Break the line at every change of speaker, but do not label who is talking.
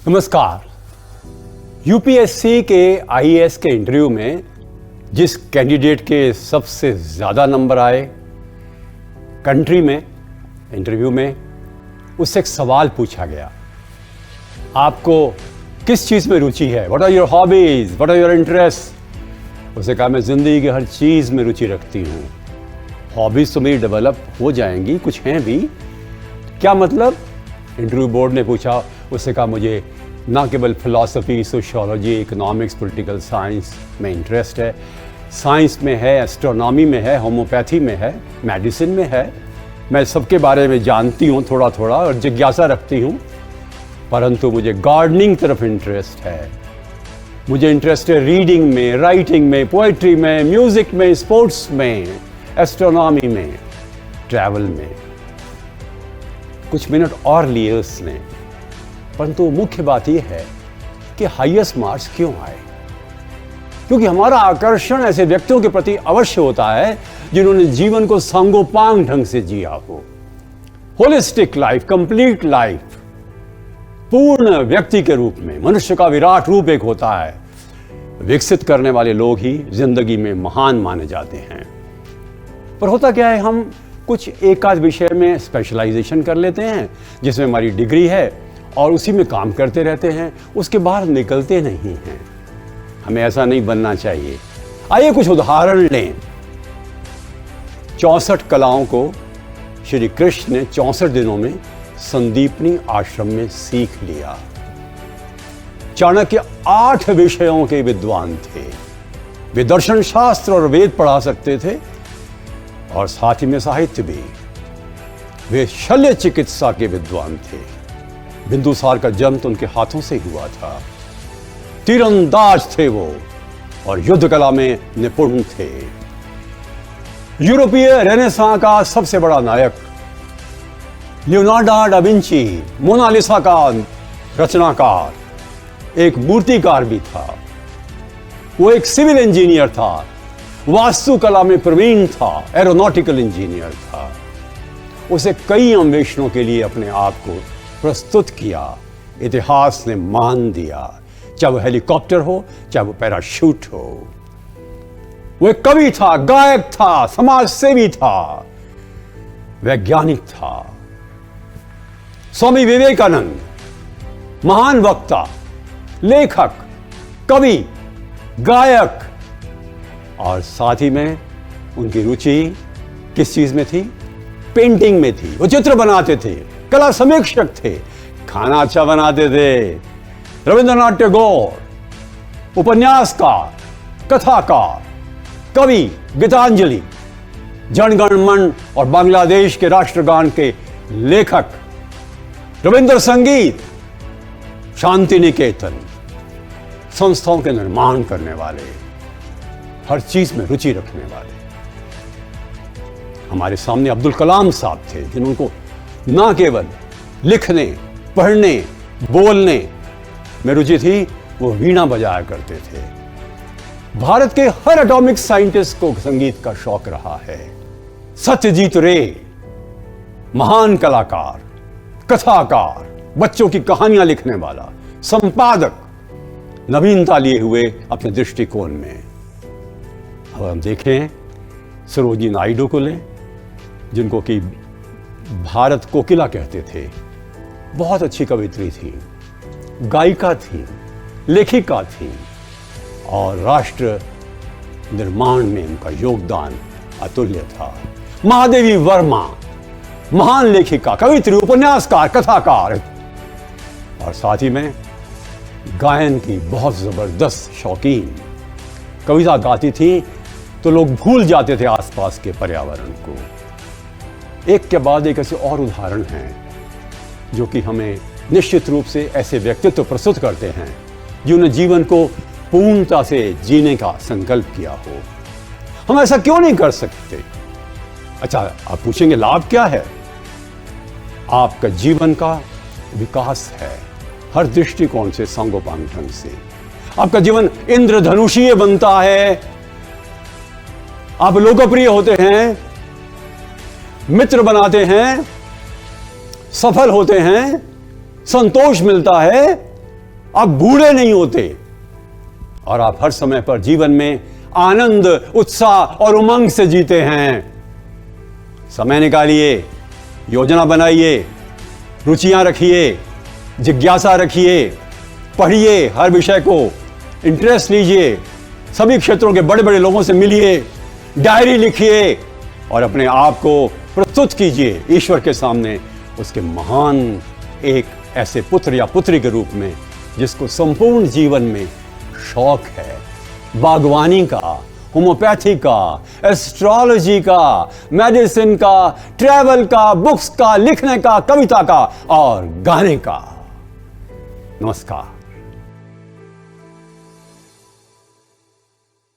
नमस्कार। यूपीएससी के आईएएस के इंटरव्यू में जिस कैंडिडेट के सबसे ज़्यादा नंबर आए कंट्री में इंटरव्यू में, उससे एक सवाल पूछा गया, आपको किस चीज़ में रुचि है? What are your hobbies, what are your interest? उसे कहा मैं ज़िंदगी की हर चीज़ में रुचि रखती हूँ। हॉबीज़ तो मेरी डेवलप हो जाएंगी, कुछ हैं भी। क्या मतलब? इंटरव्यू बोर्ड ने पूछा। उससे कहा मुझे ना केवल philosophy, sociology, economics, political science में इंटरेस्ट है, साइंस में है, एस्ट्रोनॉमी में है, होम्योपैथी में है, मेडिसिन में है। मैं सबके बारे में जानती हूँ थोड़ा थोड़ा और जिज्ञासा रखती हूँ, परंतु मुझे गार्डनिंग तरफ इंटरेस्ट है। मुझे इंटरेस्ट है रीडिंग में, राइटिंग में, पोएट्री में, म्यूजिक में, स्पोर्ट्स में, एस्ट्रोनॉमी में, ट्रैवल में। कुछ मिनट और लिए उसने, परंतु मुख्य बात यह है कि हाईएस्ट मार्क्स क्यों आए? क्योंकि हमारा आकर्षण ऐसे व्यक्तियों के प्रति अवश्य होता है जिन्होंने जीवन को सांगोपांग ढंग से जिया हो। होलिस्टिक लाइफ, कंप्लीट लाइफ, पूर्ण व्यक्ति के रूप में मनुष्य का विराट रूप एक होता है। विकसित करने वाले लोग ही जिंदगी में महान माने जाते हैं। पर होता क्या है, हम कुछ एक आध विषय में स्पेशलाइजेशन कर लेते हैं जिसमें हमारी डिग्री है और उसी में काम करते रहते हैं, उसके बाहर निकलते नहीं हैं। हमें ऐसा नहीं बनना चाहिए। आइए कुछ उदाहरण लें। 64 कलाओं को श्री कृष्ण ने 64 दिनों में संदीपनी आश्रम में सीख लिया। चाणक्य 8 विषयों के विद्वान थे। वे दर्शन शास्त्र और वेद पढ़ा सकते थे और साथ ही में साहित्य भी। वे शल्य चिकित्सा के विद्वान थे। बिंदुसार का जन्म तो उनके हाथों से हुआ था। तीरंदाज थे वो और युद्ध कला में निपुण थे। यूरोपीय रेनेसां का सबसे बड़ा नायक लियोनार्डो डा विंची, मोनालिसा का रचनाकार, एक मूर्तिकार भी था। वो एक सिविल इंजीनियर था, वास्तुकला में प्रवीण था, एरोनॉटिकल इंजीनियर था। उसे कई अन्वेषणों के लिए अपने आप को प्रस्तुत किया। इतिहास ने मान दिया, चाहे वो हेलीकॉप्टर हो, चाहे वो पैराशूट हो। वो एक कवि था, गायक था, समाज सेवी था, वैज्ञानिक था। स्वामी विवेकानंद महान वक्ता, लेखक, कवि, गायक, और साथ ही में उनकी रुचि किस चीज में थी? पेंटिंग में थी। वो चित्र बनाते थे, कला समीक्षक थे, खाना अच्छा बनाते थे। रविंद्रनाथ टैगोर उपन्यासकार, कथाकार, कवि, गीतांजलि, जनगण मन और बांग्लादेश के राष्ट्रगान के लेखक, रविंद्र संगीत, शांति निकेतन, संस्थाओं के निर्माण करने वाले, हर चीज में रुचि रखने वाले। हमारे सामने अब्दुल कलाम साहब थे, जिनको ना केवल लिखने, पढ़ने, बोलने में रुचि थी, वो वीणा बजाया करते थे। भारत के हर एटॉमिक साइंटिस्ट को संगीत का शौक रहा है। सत्यजीत रे महान कलाकार, कथाकार, बच्चों की कहानियां लिखने वाला, संपादक, नवीनता लिए हुए अपने दृष्टिकोण में। अब हम देखें सरोजिनी नायडू को लें, जिनको कि भारत कोकिला कहते थे। बहुत अच्छी कवित्री थी, गायिका थी, लेखिका थी और राष्ट्र निर्माण में उनका योगदान अतुल्य था। महादेवी वर्मा महान लेखिका, कवित्री, उपन्यासकार, कथाकार और साथ ही में गायन की बहुत जबरदस्त शौकीन। कविता गाती थी तो लोग भूल जाते थे आसपास के पर्यावरण को। एक के बाद एक ऐसे और उदाहरण हैं जो कि हमें निश्चित रूप से ऐसे व्यक्तित्व प्रस्तुत करते हैं जिन्होंने जीवन को पूर्णता से जीने का संकल्प किया हो। हम ऐसा क्यों नहीं कर सकते? अच्छा, आप पूछेंगे लाभ क्या है? आपका जीवन का विकास है, हर दृष्टिकोण से, सांगोपांग ढंग से। आपका जीवन इंद्रधनुषीय बनता है, आप लोकप्रिय होते हैं, मित्र बनाते हैं, सफल होते हैं, संतोष मिलता है, आप बूढ़े नहीं होते और आप हर समय पर जीवन में आनंद, उत्साह और उमंग से जीते हैं। समय निकालिए, योजना बनाइए, रुचियां रखिए, जिज्ञासा रखिए, पढ़िए, हर विषय को इंटरेस्ट लीजिए, सभी क्षेत्रों के बड़े बड़े लोगों से मिलिए, डायरी लिखिए और अपने आप को प्रस्तुत कीजिए ईश्वर के सामने उसके महान एक ऐसे पुत्र या पुत्री के रूप में जिसको संपूर्ण जीवन में शौक है बागवानी का, होम्योपैथी का, एस्ट्रोलॉजी का, मेडिसिन का, ट्रैवल का, बुक्स का, लिखने का, कविता का और गाने का। नमस्कार।